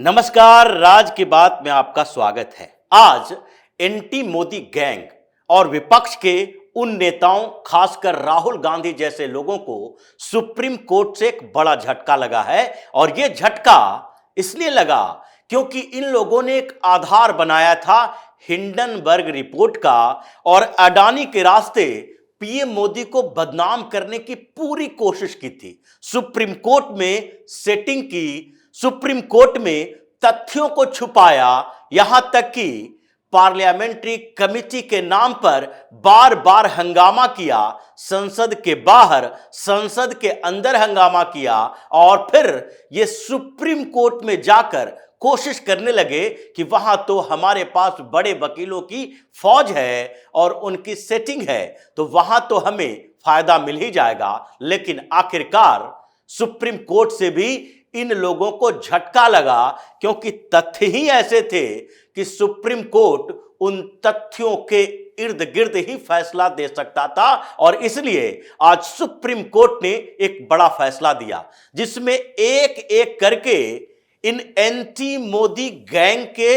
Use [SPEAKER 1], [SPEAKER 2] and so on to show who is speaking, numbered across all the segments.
[SPEAKER 1] नमस्कार, राज की बात में आपका स्वागत है। आज एंटी मोदी गैंग और विपक्ष के उन नेताओं, खासकर राहुल गांधी जैसे लोगों को सुप्रीम कोर्ट से एक बड़ा झटका लगा है। और यह झटका इसलिए लगा क्योंकि इन लोगों ने एक आधार बनाया था हिंडनबर्ग रिपोर्ट का और अडानी के रास्ते पीएम मोदी को बदनाम करने की पूरी कोशिश की थी। सुप्रीम कोर्ट में सेटिंग की, सुप्रीम कोर्ट में तथ्यों को छुपाया, यहां तक कि पार्लियामेंट्री कमेटी के नाम पर बार बार हंगामा किया, संसद के बाहर, संसद के अंदर हंगामा किया और फिर यह सुप्रीम कोर्ट में जाकर कोशिश करने लगे कि वहां तो हमारे पास बड़े वकीलों की फौज है और उनकी सेटिंग है, तो वहां तो हमें फायदा मिल ही जाएगा। लेकिन आखिरकार सुप्रीम कोर्ट से भी इन लोगों को झटका लगा क्योंकि तथ्य ही ऐसे थे कि सुप्रीम कोर्ट उन तथ्यों के इर्द गिर्द ही फैसला दे सकता था। और इसलिए आज सुप्रीम कोर्ट ने एक बड़ा फैसला दिया जिसमें एक एक करके इन एंटी मोदी गैंग के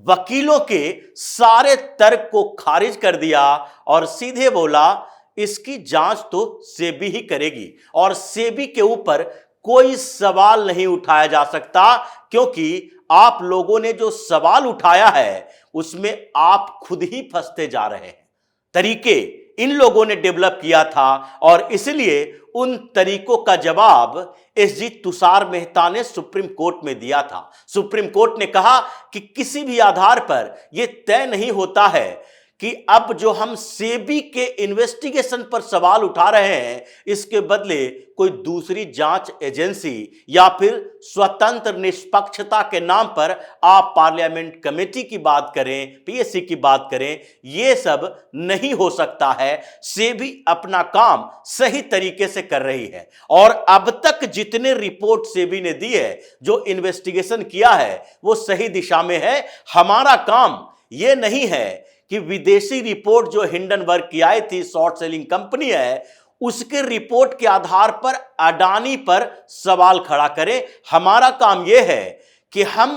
[SPEAKER 1] वकीलों के सारे तर्क को खारिज कर दिया और सीधे बोला इसकी जांच तो सेबी ही करेगी और सेबी के ऊपर कोई सवाल नहीं उठाया जा सकता क्योंकि आप लोगों ने जो सवाल उठाया है उसमें आप खुद ही फंसते जा रहे हैं। तरीके इन लोगों ने डेवलप किया था और इसलिए उन तरीकों का जवाब एसजी तुषार मेहता ने सुप्रीम कोर्ट में दिया था। सुप्रीम कोर्ट ने कहा कि किसी भी आधार पर यह तय नहीं होता है कि अब जो हम सेबी के इन्वेस्टिगेशन पर सवाल उठा रहे हैं इसके बदले कोई दूसरी जांच एजेंसी या फिर स्वतंत्र निष्पक्षता के नाम पर आप पार्लियामेंट कमेटी की बात करें, पीएससी की बात करें, यह सब नहीं हो सकता है। सेबी अपना काम सही तरीके से कर रही है और अब तक जितने रिपोर्ट सेबी ने दी है, जो इन्वेस्टिगेशन किया है, वो सही दिशा में है। हमारा काम यह नहीं है कि विदेशी रिपोर्ट जो हिंडनबर्ग की आई थी, शॉर्ट सेलिंग कंपनी है, उसके रिपोर्ट के आधार पर अडानी पर सवाल खड़ा करें। हमारा काम यह है कि हम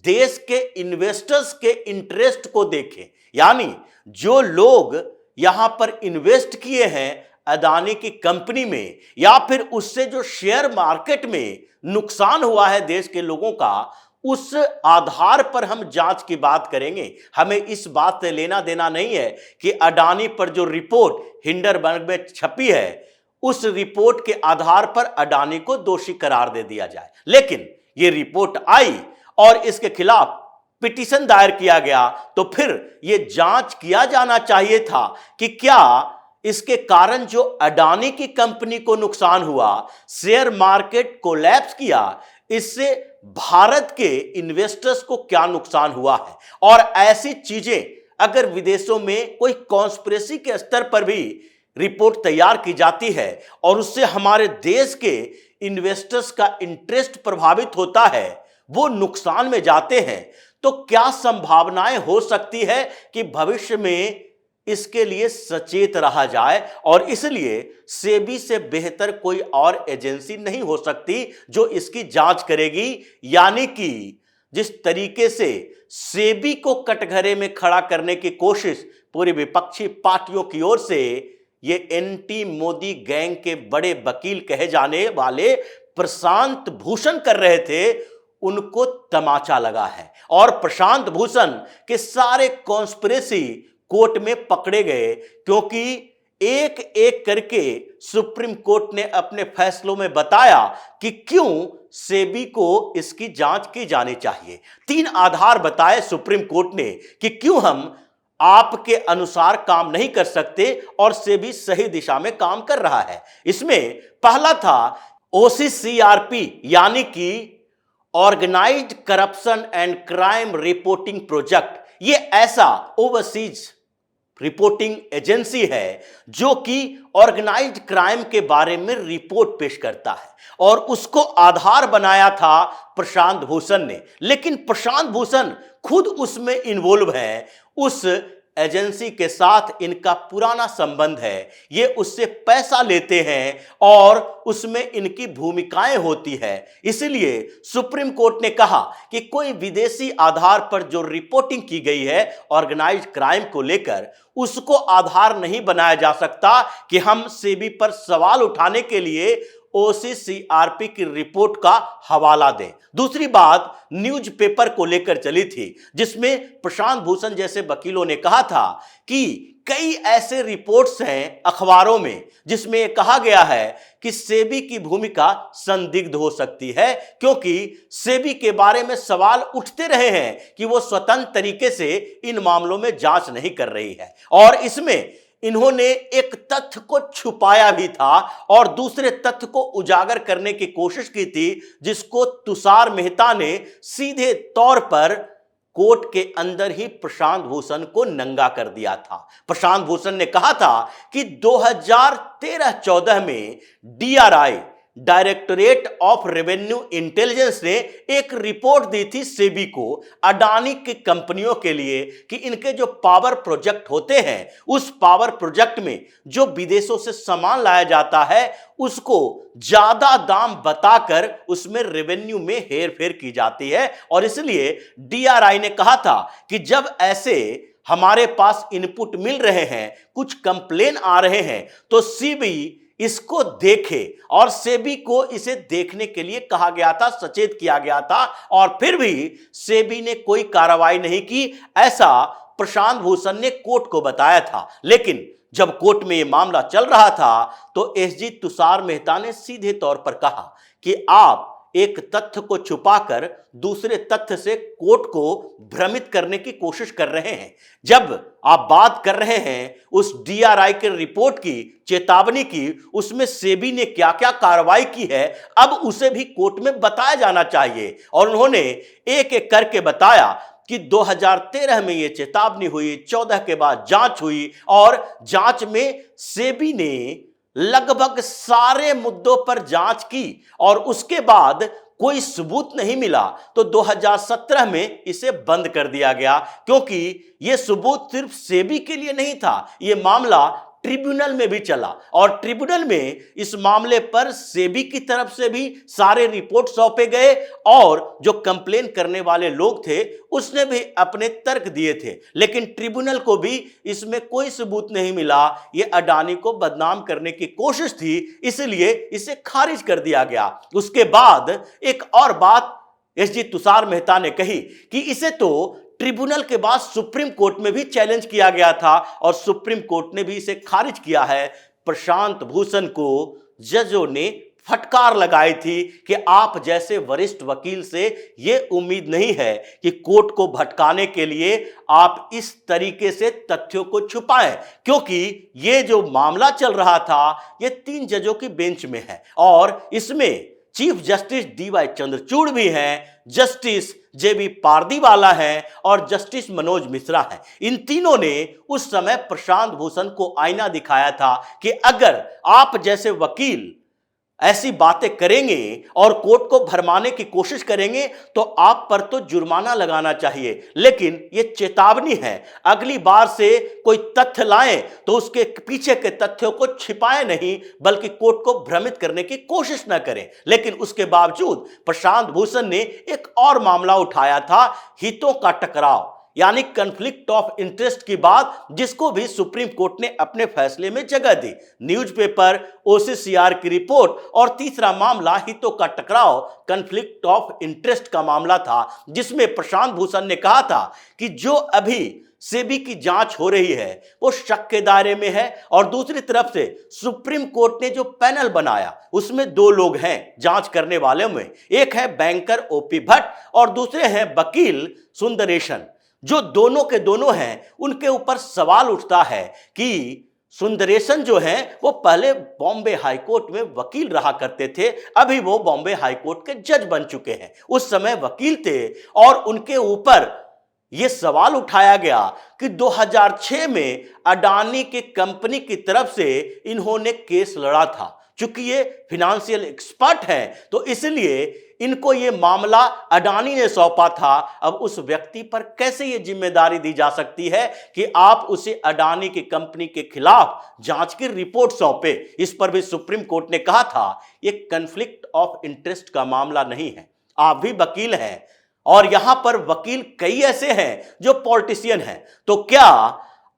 [SPEAKER 1] देश के इन्वेस्टर्स के इंटरेस्ट को देखें, यानी जो लोग यहां पर इन्वेस्ट किए हैं अडानी की कंपनी में या फिर उससे जो शेयर मार्केट में नुकसान हुआ है देश के लोगों का, उस आधार पर हम जांच की बात करेंगे। हमें इस बात से लेना देना नहीं है कि अडानी पर जो रिपोर्ट हिंडनबर्ग में छपी है उस रिपोर्ट के आधार पर अडानी को दोषी करार दे दिया जाए। लेकिन यह रिपोर्ट आई और इसके खिलाफ पिटीशन दायर किया गया, तो फिर यह जांच किया जाना चाहिए था कि क्या इसके कारण जो अडानी की कंपनी को नुकसान हुआ, शेयर मार्केट कोलैप्स किया, इससे भारत के इन्वेस्टर्स को क्या नुकसान हुआ है। और ऐसी चीजें अगर विदेशों में कोई कॉन्स्पिरेसी के स्तर पर भी रिपोर्ट तैयार की जाती है और उससे हमारे देश के इन्वेस्टर्स का इंटरेस्ट प्रभावित होता है, वो नुकसान में जाते हैं, तो क्या संभावनाएं हो सकती है कि भविष्य में इसके लिए सचेत रहा जाए। और इसलिए सेबी से बेहतर कोई और एजेंसी नहीं हो सकती जो इसकी जांच करेगी। यानी कि जिस तरीके से सेबी को कटघरे में खड़ा करने की कोशिश पूरी विपक्षी पार्टियों की ओर से ये एंटी मोदी गैंग के बड़े वकील कहे जाने वाले प्रशांत भूषण कर रहे थे, उनको तमाचा लगा है और प्रशांत भूषण के सारे कॉन्स्पिरेसी कोर्ट में पकड़े गए क्योंकि एक एक करके सुप्रीम कोर्ट ने अपने फैसलों में बताया कि क्यों सेबी को इसकी जांच की जानी चाहिए। 3 आधार बताए सुप्रीम कोर्ट ने कि क्यों हम आपके अनुसार काम नहीं कर सकते और सेबी सही दिशा में काम कर रहा है। इसमें पहला था OCCRP यानी कि organized corruption and crime reporting project. ये ऐसा ओवरसीज रिपोर्टिंग एजेंसी है जो कि ऑर्गेनाइज्ड क्राइम के बारे में रिपोर्ट पेश करता है और उसको आधार बनाया था प्रशांत भूषण ने। लेकिन प्रशांत भूषण खुद उसमें इन्वॉल्व है, उस एजेंसी के साथ इनका पुराना संबंध है, ये उससे पैसा लेते हैं और उसमें इनकी भूमिकाएं होती है। इसलिए सुप्रीम कोर्ट ने कहा कि कोई विदेशी आधार पर जो रिपोर्टिंग की गई है ऑर्गेनाइज्ड क्राइम को लेकर, उसको आधार नहीं बनाया जा सकता कि हम सेबी पर सवाल उठाने के लिए ओसीसीआरपी की रिपोर्ट का हवाला दें। दूसरी बात न्यूज़पेपर को लेकर चली थी, जिसमें प्रशांत भूषण जैसे वकीलों ने कहा था कि कई ऐसे रिपोर्ट्स हैं अखबारों में जिसमें यह कहा गया है कि सेबी की भूमिका संदिग्ध हो सकती है, क्योंकि सेबी के बारे में सवाल उठते रहे हैं कि वो स्वतंत्र तरीके से इन मामलों में जांच नहीं कर रही है। और इसमें इन्होंने एक तथ्य को छुपाया भी था और दूसरे तथ्य को उजागर करने की कोशिश की थी, जिसको तुषार मेहता ने सीधे तौर पर कोर्ट के अंदर ही प्रशांत भूषण को नंगा कर दिया था। प्रशांत भूषण ने कहा था कि 2013-14 में DRI, directorate of revenue intelligence ने एक रिपोर्ट दी थी सेबी को अडानी की कंपनियों के लिए कि इनके जो पावर प्रोजेक्ट होते हैं, उस पावर प्रोजेक्ट में जो विदेशों से सामान लाया जाता है उसको ज्यादा दाम बताकर उसमें रेवेन्यू में हेरफेर की जाती है। और इसलिए डीआरआई ने कहा था कि जब ऐसे हमारे पास इनपुट मिल रहे हैं, कुछ कंप्लेन आ रहे हैं, तो सीबी इसको देखे। और सेबी को इसे देखने के लिए कहा गया था, सचेत किया गया था, और फिर भी सेबी ने कोई कार्रवाई नहीं की, ऐसा प्रशांत भूषण ने कोर्ट को बताया था। लेकिन जब कोर्ट में यह मामला चल रहा था तो एसजी तुषार मेहता ने सीधे तौर पर कहा कि आप एक तथ्य को छुपाकर दूसरे तथ्य से कोर्ट को भ्रमित करने की कोशिश कर रहे हैं। जब आप बात कर रहे हैं उस डीआरआई के रिपोर्ट की, चेतावनी की, उसमें सेबी ने क्या क्या कार्रवाई की है, अब उसे भी कोर्ट में बताया जाना चाहिए। और उन्होंने एक एक करके बताया कि 2013 में यह चेतावनी हुई, 14 के बाद जांच हुई और जांच में सेबी ने लगभग सारे मुद्दों पर जांच की और उसके बाद कोई सबूत नहीं मिला तो 2017 में इसे बंद कर दिया गया, क्योंकि यह सबूत सिर्फ सेबी के लिए नहीं था, यह मामला ट्रिब्यूनल में भी चला और ट्रिब्यूनल में इस मामले पर सेबी की तरफ से भी सारे रिपोर्ट सौंपे गए और जो कंप्लेन करने वाले लोग थे उसने भी अपने तर्क दिए थे। लेकिन ट्रिब्यूनल को भी इसमें कोई सबूत नहीं मिला, यह अडानी को बदनाम करने की कोशिश थी, इसलिए इसे खारिज कर दिया गया। उसके बाद एक और बात एसजी तुषार मेहता ने कही कि इसे तो ट्रिब्यूनल के बाद सुप्रीम कोर्ट में भी चैलेंज किया गया था और सुप्रीम कोर्ट ने भी इसे खारिज किया है। प्रशांत भूषण को जजों ने फटकार लगाई थी कि आप जैसे वरिष्ठ वकील से यह उम्मीद नहीं है कि कोर्ट को भटकाने के लिए आप इस तरीके से तथ्यों को छुपाएं, क्योंकि यह जो मामला चल रहा था यह 3 जजों की बेंच में है और इसमें चीफ जस्टिस डीवाई चंद्रचूड़ भी हैं, जस्टिस जेबी पारदीवाला है और जस्टिस मनोज मिश्रा है। इन तीनों ने उस समय प्रशांत भूषण को आईना दिखाया था कि अगर आप जैसे वकील ऐसी बातें करेंगे और कोर्ट को भरमाने की कोशिश करेंगे तो आप पर तो जुर्माना लगाना चाहिए, लेकिन यह चेतावनी है, अगली बार से कोई तथ्य लाएं तो उसके पीछे के तथ्यों को छिपाएं नहीं, बल्कि कोर्ट को भ्रमित करने की कोशिश न करें। लेकिन उसके बावजूद प्रशांत भूषण ने एक और मामला उठाया था, हितों का टकराव, यानी कन्फ्लिक्ट ऑफ इंटरेस्ट की बात, जिसको भी सुप्रीम कोर्ट ने अपने फैसले में जगह दी। न्यूज़पेपर, ओसीसीआर की रिपोर्ट और तीसरा मामला हितों का टकराव, कन्फ्लिक्ट ऑफ इंटरेस्ट का मामला था, जिसमें प्रशांत भूषण ने कहा था कि जो अभी सेबी की जांच हो रही है वो शक के दायरे में है और दूसरी तरफ से सुप्रीम कोर्ट ने जो पैनल बनाया उसमें 2 लोग हैं जांच करने वालों में, एक है बैंकर ओपी भट्ट और दूसरे हैं वकील सुंदरेशन। जो दोनों के दोनों हैं उनके ऊपर सवाल उठता है कि सुंदरेशन जो हैं वो पहले बॉम्बे हाईकोर्ट में वकील रहा करते थे, अभी वो बॉम्बे हाईकोर्ट के जज बन चुके हैं, उस समय वकील थे और उनके ऊपर यह सवाल उठाया गया कि 2006 में अडानी की कंपनी की तरफ से इन्होंने केस लड़ा था। चूंकि ये फिनेंशियल एक्सपर्ट हैं तो इसलिए इनको ये मामला अडानी ने सौंपा था। अब उस व्यक्ति पर कैसे ये जिम्मेदारी दी जा सकती है कि आप उसे अडानी की कंपनी के खिलाफ जांच की रिपोर्ट सौंपे। इस पर भी सुप्रीम कोर्ट ने कहा था ये कन्फ्लिक्ट ऑफ इंटरेस्ट का मामला नहीं है। आप भी वकील हैं और यहां पर वकील कई ऐसे हैं जो पॉलिटिशियन हैं। तो क्या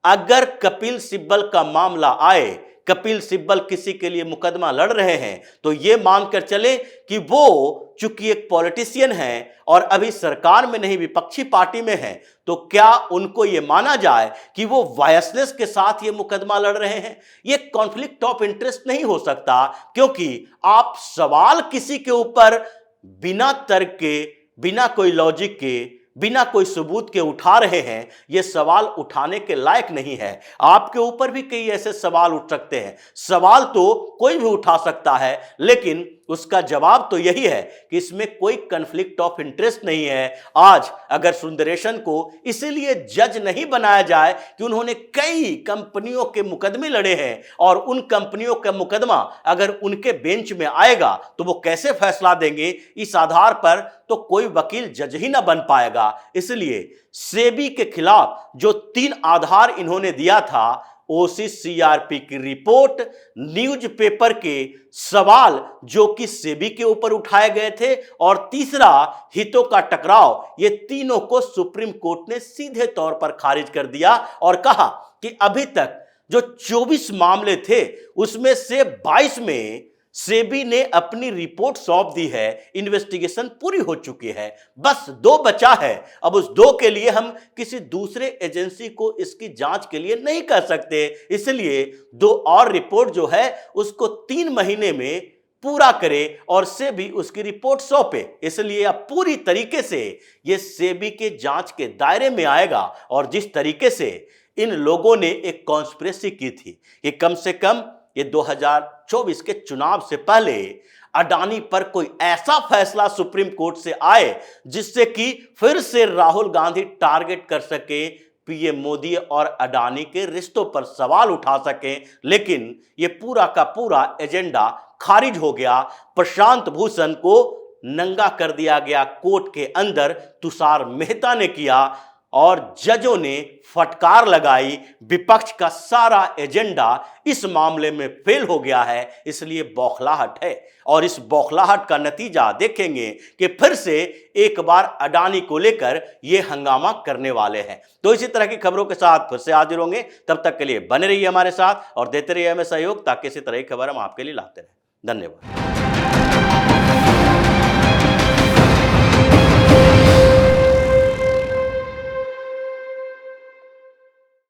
[SPEAKER 1] अगर कपिल सिब्बल का मामला आए, कपिल सिब्बल किसी के लिए मुकदमा लड़ रहे हैं, तो यह मानकर चले कि वो चूंकि एक पॉलिटिशियन है और अभी सरकार में नहीं विपक्षी पार्टी में है, तो क्या उनको यह माना जाए कि वो वायसनेस के साथ ये मुकदमा लड़ रहे हैं? ये कॉन्फ्लिक्ट ऑफ इंटरेस्ट नहीं हो सकता, क्योंकि आप सवाल किसी के ऊपर बिना तर्क के, बिना कोई लॉजिक के, बिना कोई सबूत के उठा रहे हैं। यह सवाल उठाने के लायक नहीं है। आपके ऊपर भी कई ऐसे सवाल उठ सकते हैं। सवाल तो कोई भी उठा सकता है, लेकिन उसका जवाब तो यही है कि इसमें कोई कन्फ्लिक्ट ऑफ इंटरेस्ट नहीं है। आज अगर सुंदरेशन को इसीलिए जज नहीं बनाया जाए कि उन्होंने कई कंपनियों के मुकदमे लड़े हैं और उन कंपनियों का मुकदमा अगर उनके बेंच में आएगा तो वो कैसे फैसला देंगे, इस आधार पर तो कोई वकील जज ही ना बन पाएगा। इसलिए सेबी के खिलाफ जो 3 आधार इन्होंने दिया था, OCCRP की रिपोर्ट, न्यूज़पेपर के सवाल जो कि सेबी के ऊपर उठाए गए थे, और तीसरा हितों का टकराव, ये तीनों को सुप्रीम कोर्ट ने सीधे तौर पर खारिज कर दिया और कहा कि अभी तक जो 24 मामले थे उसमें से 22 में सेबी ने अपनी रिपोर्ट सौंप दी है, इन्वेस्टिगेशन पूरी हो चुकी है, बस 2 बचा है। अब उस 2 के लिए हम किसी दूसरे एजेंसी को इसकी जांच के लिए नहीं कर सकते, इसलिए 2 और रिपोर्ट जो है उसको 3 महीने में पूरा करे और सेबी उसकी रिपोर्ट सौंपे। इसलिए अब पूरी तरीके से यह सेबी के जांच के दायरे में आएगा। और जिस तरीके से इन लोगों ने एक कॉन्स्पिरेसी की थी कि कम से कम ये 2024 के चुनाव से पहले अडानी पर कोई ऐसा फैसला सुप्रीम कोर्ट से आए जिससे कि फिर से राहुल गांधी टारगेट कर सके, पीएम मोदी और अडानी के रिश्तों पर सवाल उठा सके, लेकिन ये पूरा का पूरा एजेंडा खारिज हो गया। प्रशांत भूषण को नंगा कर दिया गया कोर्ट के अंदर, तुषार मेहता ने किया और जजों ने फटकार लगाई। विपक्ष का सारा एजेंडा इस मामले में फेल हो गया है, इसलिए बौखलाहट है। और इस बौखलाहट का नतीजा देखेंगे कि फिर से एक बार अडानी को लेकर ये हंगामा करने वाले हैं। तो इसी तरह की खबरों के साथ फिर से हाजिर होंगे, तब तक के लिए बने रहिए हमारे साथ और देते रहिए हमें सहयोग, ताकि इसी तरह की खबर हम आपके लिए लाते रहें। धन्यवाद।